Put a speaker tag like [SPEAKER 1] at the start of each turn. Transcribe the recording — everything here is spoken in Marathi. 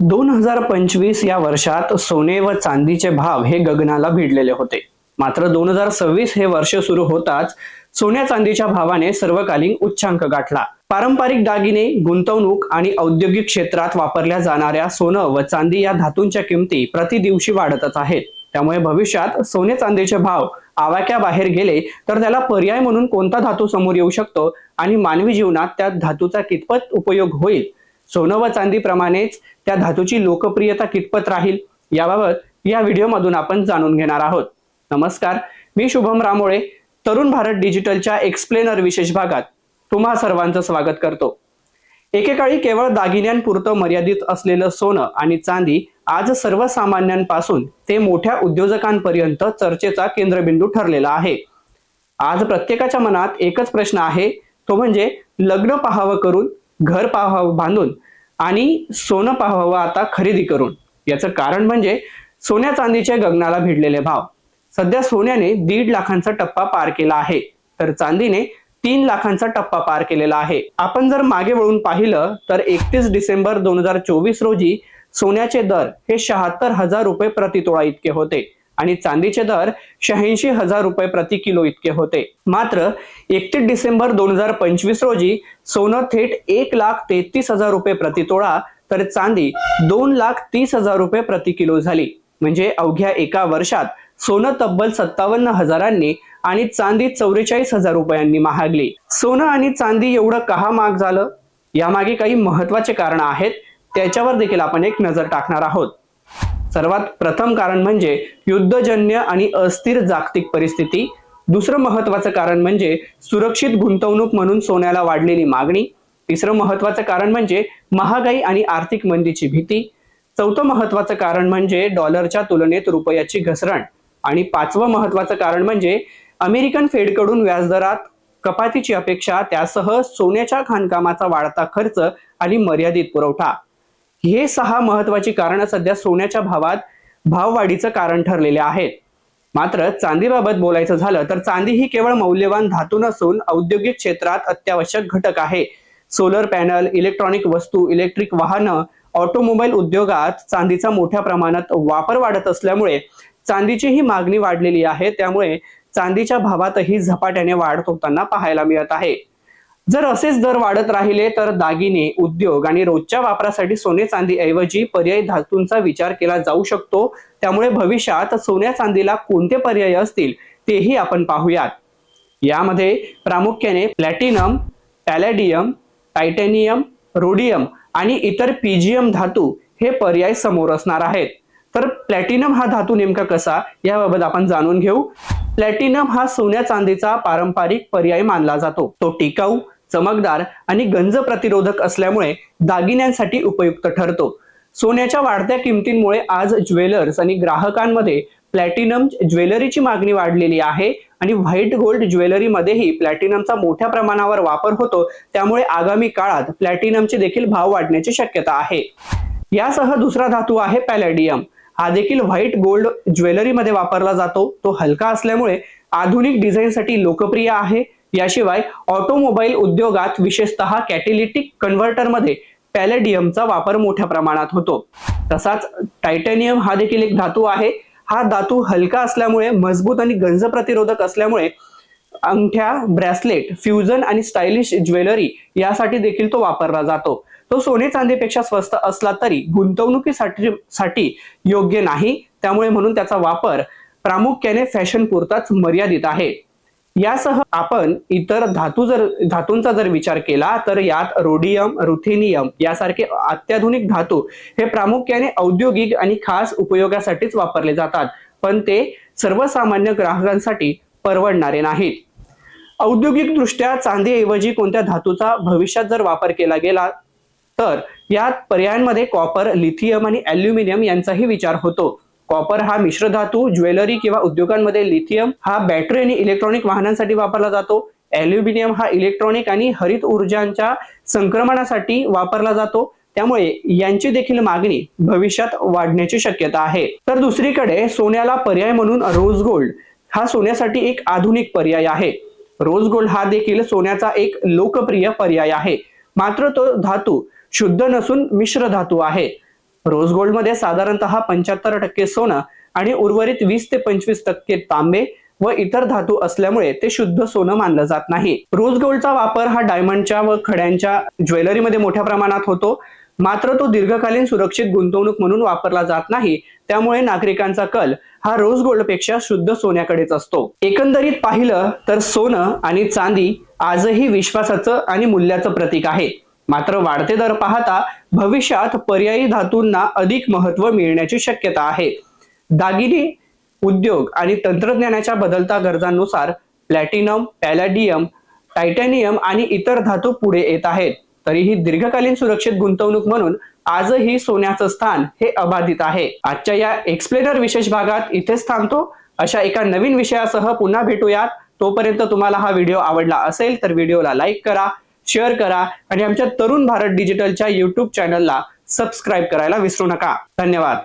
[SPEAKER 1] 2025 या वर्षात सोने व चांदीचे भाव हे गगनाला भिडलेले होते. मात्र 2026 हे वर्ष सुरू होताच सोन्या चांदीच्या भावाने सर्वकालीन उच्चांक गाठला. पारंपरिक दागिने, गुंतवणूक आणि औद्योगिक क्षेत्रात वापरल्या जाणाऱ्या सोनं व चांदी या धातूंच्या किमती प्रतिदिवशी वाढतच आहेत. त्यामुळे भविष्यात सोने चांदीचे भाव आवाक्याबाहेर गेले तर त्याला पर्याय म्हणून कोणता धातू समोर येऊ शकतो आणि मानवी जीवनात त्या धातूचा कितपत उपयोग होईल, सोनं व चांदीप्रमाणेच त्या धातूची लोकप्रियता कितपत राहील, याबाबत या व्हिडिओमधून आपण जाणून घेणार आहोत. नमस्कार, मी शुभम रामोळे. तरुण भारत डिजिटलच्या एक्सप्लेनर विशेष भागात तुम्हा सर्वांचं स्वागत करतो. एकेकाळी केवळ दागिन्यांपुरतं मर्यादित असलेलं सोनं आणि चांदी आज सर्वसामान्यांपासून ते मोठ्या उद्योजकांपर्यंत चर्चेचा केंद्रबिंदू ठरलेला आहे. आज प्रत्येकाच्या मनात एकच प्रश्न आहे, तो म्हणजे लग्न पाहावं करून, घर पाहावं बांधून आणि सोनं पाहावं आता खरेदी करून. याचं कारण म्हणजे सोन्या चांदीचे गगनाला भिडलेले भाव. सध्या सोन्याने 1.5 लाखांचा टप्पा पार केला आहे, तर चांदीने 3 लाखांचा टप्पा पार केलेला आहे. आपण जर मागे वळून पाहिलं तर 31 डिसेंबर 2024 रोजी सोन्याचे दर हे 76,000 रुपये प्रति तोळा इतके होते आणि चांदीचे दर 86,000 रुपये प्रति किलो इतके होते. मात्र 31 डिसेंबर 2025 रोजी सोनं थेट 1,33,000 रुपये प्रति तोळा तर चांदी 2,30,000 रुपये प्रति किलो झाली. म्हणजे अवघ्या एका वर्षात सोनं तब्बल 57,000 आणि चांदी 44,000 रुपयांनी महागली. सोनं आणि चांदी एवढं का महाग झालं, यामागे काही महत्वाचे कारण आहेत, त्याच्यावर देखील आपण एक नजर टाकणार आहोत. सर्वात प्रथम कारण म्हणजे युद्धजन्य आणि अस्थिर जागतिक परिस्थिती. दुसरं महत्वाचं कारण म्हणजे सुरक्षित गुंतवणूक म्हणून सोन्याला वाढलेली मागणी. तिसरं महत्वाचं कारण म्हणजे महागाई आणि आर्थिक मंदीची भीती. चौथं महत्वाचं कारण म्हणजे डॉलरच्या तुलनेत रुपयाची घसरण. आणि पाचवं महत्वाचं कारण म्हणजे अमेरिकन फेडकडून व्याजदरात कपातीची अपेक्षा, त्यासह सोन्याच्या खाणकामाचा वाढता खर्च आणि मर्यादित पुरवठा. हे 6 महत्वाची कारणं सध्या सोन्याच्या भावात भाववाढीचं कारण ठरलेले आहेत. मात्र चांदीबाबत बोलायचं झालं तर चांदी ही केवळ मौल्यवान धातू नसून औद्योगिक क्षेत्रात अत्यावश्यक घटक आहे. सोलर पॅनल, इलेक्ट्रॉनिक वस्तू, इलेक्ट्रिक वाहनं, ऑटोमोबाईल उद्योगात चांदीचा मोठ्या प्रमाणात वापर वाढत असल्यामुळे चांदीची ही मागणी वाढलेली आहे. त्यामुळे चांदीच्या भावातही झपाट्याने वाढ होताना पाहायला मिळत आहे. जर असेच दर वाढत राहिले तर दागिने, उद्योग आणि रोजच्या वापरासाठी सोने चांदी ऐवजी पर्यायी धातूंचा विचार केला जाऊ शकतो. त्यामुळे भविष्यात सोन्या चांदीला कोणते पर्याय असतील तेही आपण पाहूयात. यामध्ये प्रामुख्याने प्लॅटिनम, पॅलेडियम, टायटॅनियम, रोडियम आणि इतर पीजीएम धातू हे पर्याय समोर असणार आहेत. तर प्लॅटिनम हा धातू नेमका कसा, याबाबत आपण जाणून घेऊ. प्लॅटिनम हा सोन्या चांदीचा पारंपरिक पर्याय मानला जातो. तो टिकाऊ, चमकदार आणि गंज प्रतिरोधक असल्यामुळे दागिन्यांसाठी उपयुक्त ठरतो. सोन्याच्या वाढत्या किमतींमुळे आज ज्वेलर्स आणि ग्राहकांमध्ये प्लॅटिनम ज्वेलरीची मागणी वाढलेली आहे आणि व्हाईट गोल्ड ज्वेलरीमध्येही प्लॅटिनमचा मोठ्या प्रमाणावर वापर होतो. त्यामुळे आगामी काळात प्लॅटिनमचे देखील भाव वाढण्याची शक्यता आहे. यासह दुसरा धातू आहे पॅलेडियम. हा देखील व्हाईट गोल्ड ज्वेलरीमध्ये वापरला जातो. तो हलका असल्यामुळे आधुनिक डिझाईनसाठी लोकप्रिय आहे. याशिवाय ऑटोमोबाईल उद्योगात विशेषतः कॅटॅलिटिक कन्व्हर्टरमध्ये पॅलेडियमचा वापर मोठ्या प्रमाणात होतो. तसाच टायटॅनियम हा देखील एक धातू आहे. हा धातू हलका असल्यामुळे, मजबूत आणि गंज प्रतिरोधक असल्यामुळे अंगठ्या, ब्रेसलेट, फ्युजन आणि स्टायलिश ज्वेलरी यासाठी देखील तो वापरला जातो. तो सोने चांदीपेक्षा स्वस्त असला तरी गुंतवणुकीसाठी योग्य नाही. त्यामुळे म्हणून त्याचा वापर प्रामुख्याने फॅशन पुरताच मर्यादित आहे. यासह आपण इतर धातूंचा जर विचार केला तर यात रोडियम, रुथेनियम यासारखे अत्याधुनिक धातू हे प्रामुख्याने औद्योगिक आणि खास उपयोगासाठीच वापरले जातात, पण ते सर्वसामान्य ग्राहकांसाठी परवडणारे नाहीत. औद्योगिक दृष्ट्या चांदीऐवजी कोणत्या धातूचा भविष्यात जर वापर केला गेला तर यात पर्यायांमध्ये कॉपर, लिथियम आणि ॲल्युमिनियम यांचाही विचार होतो. कॉपर हा मिश्र धातू ज्वेलरी किंवा उद्योगांमध्ये, लिथियम हा बॅटरी आणि इलेक्ट्रॉनिक वाहनांसाठी वापरला जातो, ॲल्युमिनियम हा इलेक्ट्रॉनिक आणि हरित ऊर्जांच्या संक्रमणासाठी वापरला जातो. त्यामुळे यांची देखील मागणी भविष्यात वाढण्याची शक्यता आहे. तर दुसरीकडे सोन्याला पर्याय म्हणून रोज गोल्ड हा सोन्यासाठी एक आधुनिक पर्याय आहे. रोज गोल्ड हा देखील सोन्याचा एक लोकप्रिय पर्याय आहे. मात्र तो धातू शुद्ध नसून मिश्र धातू आहे. रोज गोल्ड मध्ये साधारणतः 75% सोनं आणि उर्वरित 20 ते 25% तांबे व इतर धातू असल्यामुळे ते शुद्ध सोनं मानलं जात नाही. रोज गोल्डचा वापर हा डायमंडच्या व खड्यांच्या ज्वेलरीमध्ये मोठ्या प्रमाणात होतो, मात्र तो दीर्घकालीन सुरक्षित गुंतवणूक म्हणून वापरला जात नाही. त्यामुळे नागरिकांचा कल हा रोज गोल्ड पेक्षा शुद्ध सोन्याकडेच असतो. एकंदरीत पाहिलं तर सोनं आणि चांदी आजही विश्वासाचं आणि मूल्याचं प्रतीक आहे. मात्र वाढते दर पाहता भविष्यात पर्यायी धातूंना अधिक महत्त्व मिळण्याची शक्यता आहे. दागिने उद्योग आणि तंत्रज्ञानाच्या बदलत्या गरजांनुसार प्लॅटिनम, पॅलेडियम, टायटॅनियम आणि इतर धातू पुढे येत आहेत. तरीही दीर्घकालीन सुरक्षित गुंतवणूक म्हणून आजही सोन्याचं स्थान हे अबाधित आहे. आजच्या या एक्सप्लेनर विशेष भागात इथेच थांबतो. अशा एका नवीन विषयासह पुन्हा भेटूयात. तोपर्यंत तुम्हाला हा व्हिडिओ आवडला असेल तर व्हिडिओला लाईक करा, शेअर करा आणि आमच्या तरुण भारत डिजिटलच्या YouTube चॅनलला सबस्क्राईब करायला विसरू नका. धन्यवाद.